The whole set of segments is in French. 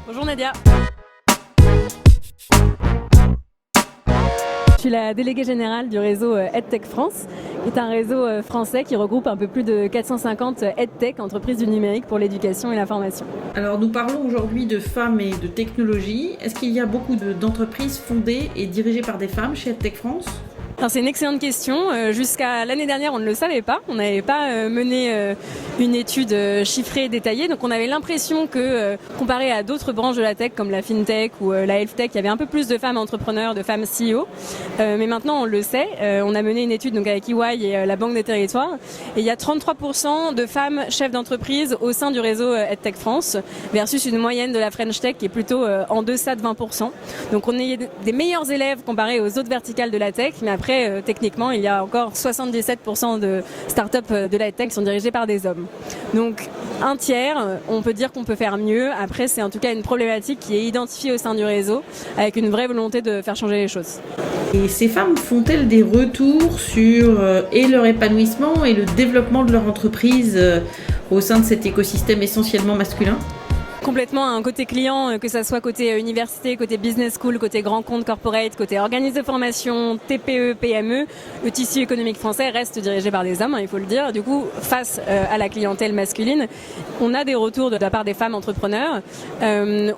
Bonjour Nadia. Je suis la déléguée générale du réseau EdTech France, qui est un réseau français qui regroupe un peu plus de 450 EdTech, entreprises du numérique pour l'éducation et la formation. Alors nous parlons aujourd'hui de femmes et de technologie. Est-ce qu'il y a beaucoup d'entreprises fondées et dirigées par des femmes chez EdTech France ? Alors, c'est une excellente question. Jusqu'à l'année dernière, on ne le savait pas. On n'avait pas mené une étude chiffrée et détaillée. Donc on avait l'impression que, comparé à d'autres branches de la tech comme la fintech ou la health-tech, il y avait un peu plus de femmes entrepreneurs, de femmes CEO. Mais maintenant, on le sait. On a mené une étude donc avec EY et la Banque des Territoires. Et il y a 33% de femmes chefs d'entreprise au sein du réseau EdTech France versus une moyenne de la French Tech qui est plutôt en deçà de 20%. Donc on est des meilleurs élèves comparés aux autres verticales de la tech. Mais après, techniquement, il y a encore 77% de startups de la tech qui sont dirigées par des hommes. Donc, un tiers, on peut dire qu'on peut faire mieux. Après, c'est en tout cas une problématique qui est identifiée au sein du réseau, avec une vraie volonté de faire changer les choses. Et ces femmes font-elles des retours sur et leur épanouissement et le développement de leur entreprise au sein de cet écosystème essentiellement masculin ? Complètement un côté client, que ça soit côté université, côté business school, côté grand compte corporate, côté organisme de formation, TPE, PME, le tissu économique français reste dirigé par des hommes, il faut le dire. Du coup, face à la clientèle masculine, on a des retours de la part des femmes entrepreneurs.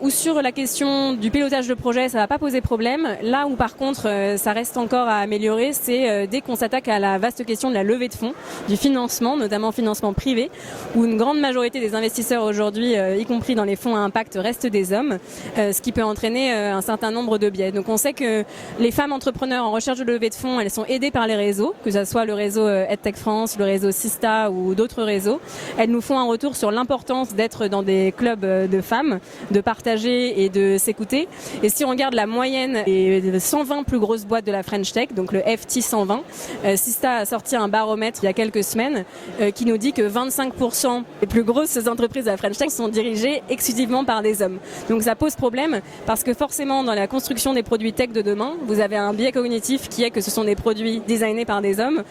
Ou sur la question du pilotage de projet, ça va pas poser problème. Là où par contre, ça reste encore à améliorer, c'est dès qu'on s'attaque à la vaste question de la levée de fonds, du financement, notamment financement privé, où une grande majorité des investisseurs aujourd'hui, y compris dans les fonds à impact, restent des hommes, ce qui peut entraîner un certain nombre de biais. Donc on sait que les femmes entrepreneurs en recherche de levée de fonds, elles sont aidées par les réseaux, que ce soit le réseau EdTech France, le réseau Sista ou d'autres réseaux. Elles nous font un retour sur l'importance d'être dans des clubs de femmes, de partager et de s'écouter. Et si on regarde la moyenne des 120 plus grosses boîtes de la French Tech, donc le FT 120, Sista a sorti un baromètre il y a quelques semaines qui nous dit que 25% des plus grosses entreprises de la French Tech sont dirigées exclusivement par des hommes. Donc ça pose problème parce que forcément dans la construction des produits tech de demain, vous avez un biais cognitif qui est que ce sont des produits designés par des hommes,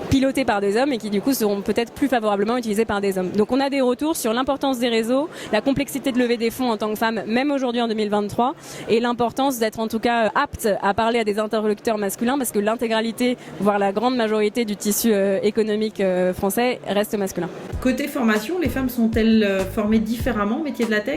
pilotés par des hommes et qui du coup seront peut-être plus favorablement utilisés par des hommes. Donc on a des retours sur l'importance des réseaux, la complexité de lever des fonds en tant que femme, même aujourd'hui en 2023, et l'importance d'être en tout cas apte à parler à des interlocuteurs masculins parce que l'intégralité, voire la grande majorité du tissu économique français reste masculin. Côté formation, les femmes sont-elles formées différemment au métier de la tech ?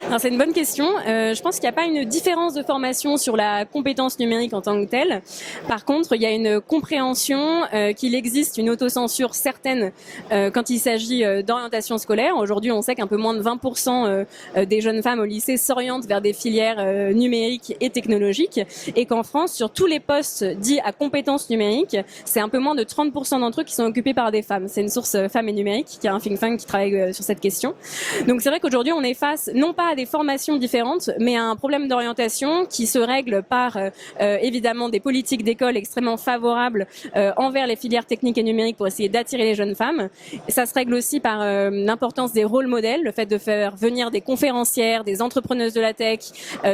Alors c'est une bonne question. Je pense qu'il n'y a pas une différence de formation sur la compétence numérique en tant que telle. Par contre, il y a une compréhension qu'il existe une autocensure certaine quand il s'agit d'orientation scolaire. Aujourd'hui, on sait qu'un peu moins de 20% des jeunes femmes au lycée s'orientent vers des filières numériques et technologiques, et qu'en France, sur tous les postes dits à compétences numériques, c'est un peu moins de 30% d'entre eux qui sont occupés par des femmes. C'est une source Femmes et Numérique, qui est un think tank qui travaille sur cette question. Donc c'est vrai qu'aujourd'hui, on est face non pas à des formations différentes, mais à un problème d'orientation qui se règle par évidemment des politiques d'école extrêmement favorables envers les filières techniques et numériques pour essayer d'attirer les jeunes femmes. Et ça se règle aussi par l'importance des rôles modèles, le fait de faire venir des conférencières, des entrepreneuses de la tech,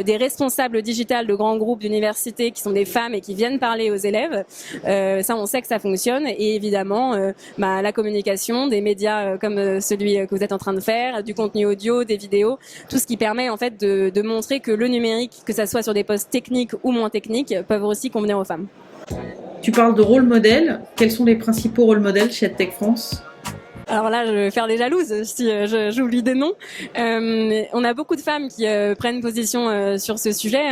des responsables digitales de grands groupes d'universités qui sont des femmes et qui viennent parler aux élèves. Ça, on sait que ça fonctionne. Et évidemment, la communication, des médias comme celui que vous êtes en train de faire, du contenu audio, des vidéos, tout ce qui permet en fait de montrer que le numérique, que ça soit sur des postes techniques ou moins techniques, peuvent aussi convenir aux femmes. Tu parles de rôle modèle. Quels sont les principaux rôles modèles chez EdTech France ? Alors là, je vais faire des jalouses si j'oublie des noms. On a beaucoup de femmes qui prennent position sur ce sujet.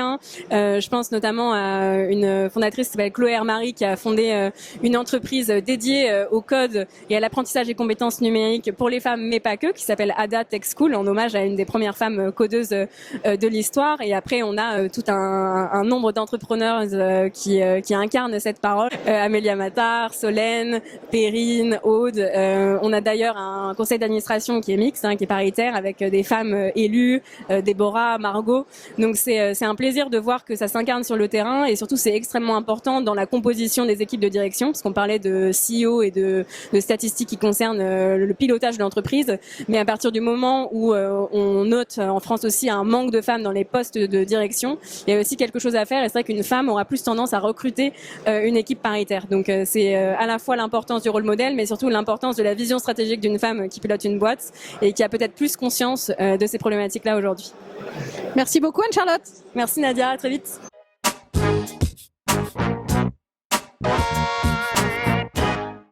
Je pense notamment à une fondatrice qui s'appelle Chloé Hermary qui a fondé une entreprise dédiée au code et à l'apprentissage des compétences numériques pour les femmes, mais pas que, qui s'appelle Ada Tech School, en hommage à une des premières femmes codeuses de l'histoire. Et après, on a tout un nombre d'entrepreneurs qui incarnent cette parole. Amélia Matar, Solène, Perrine, Aude. On a d'ailleurs un conseil d'administration qui est mixte, qui est paritaire, avec des femmes élues, Déborah, Margot. Donc c'est un plaisir de voir que ça s'incarne sur le terrain, et surtout c'est extrêmement important dans la composition des équipes de direction, parce qu'on parlait de CEO et de statistiques qui concernent le pilotage de l'entreprise. Mais à partir du moment où on note en France aussi un manque de femmes dans les postes de direction, il y a aussi quelque chose à faire, et c'est vrai qu'une femme aura plus tendance à recruter une équipe paritaire. Donc c'est à la fois l'importance du rôle modèle, mais surtout l'importance de la vision stratégique stratégique d'une femme qui pilote une boîte et qui a peut-être plus conscience de ces problématiques-là aujourd'hui. Merci beaucoup Anne-Charlotte. Merci Nadia, à très vite.